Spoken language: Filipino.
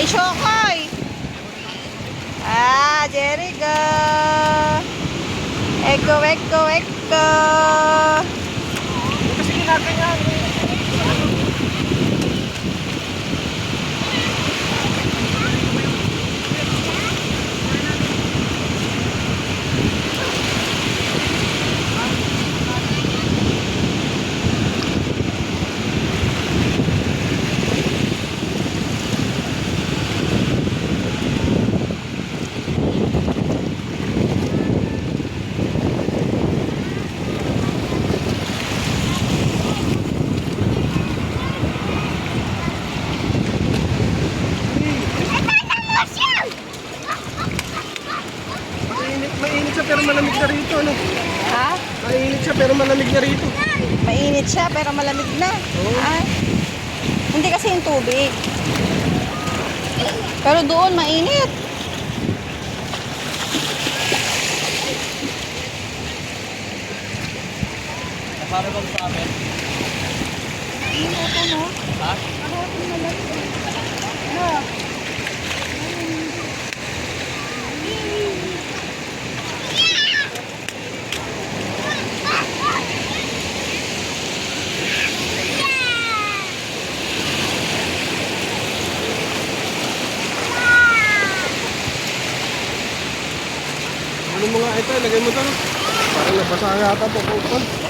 Shokoy. Ah, Jericho. Eko. Kasi ginagawa yan. Mainit siya pero malamig na rito, no? Ha? Mainit siya pero malamig na rito. Mainit siya pero malamig na. Oo. Ah, hindi kasi yung tubig. Pero doon mainit. Para bang sa amin? Ito no? Ha? Ano mo nga ito, lagay mo ito. Parang nabasa yata po.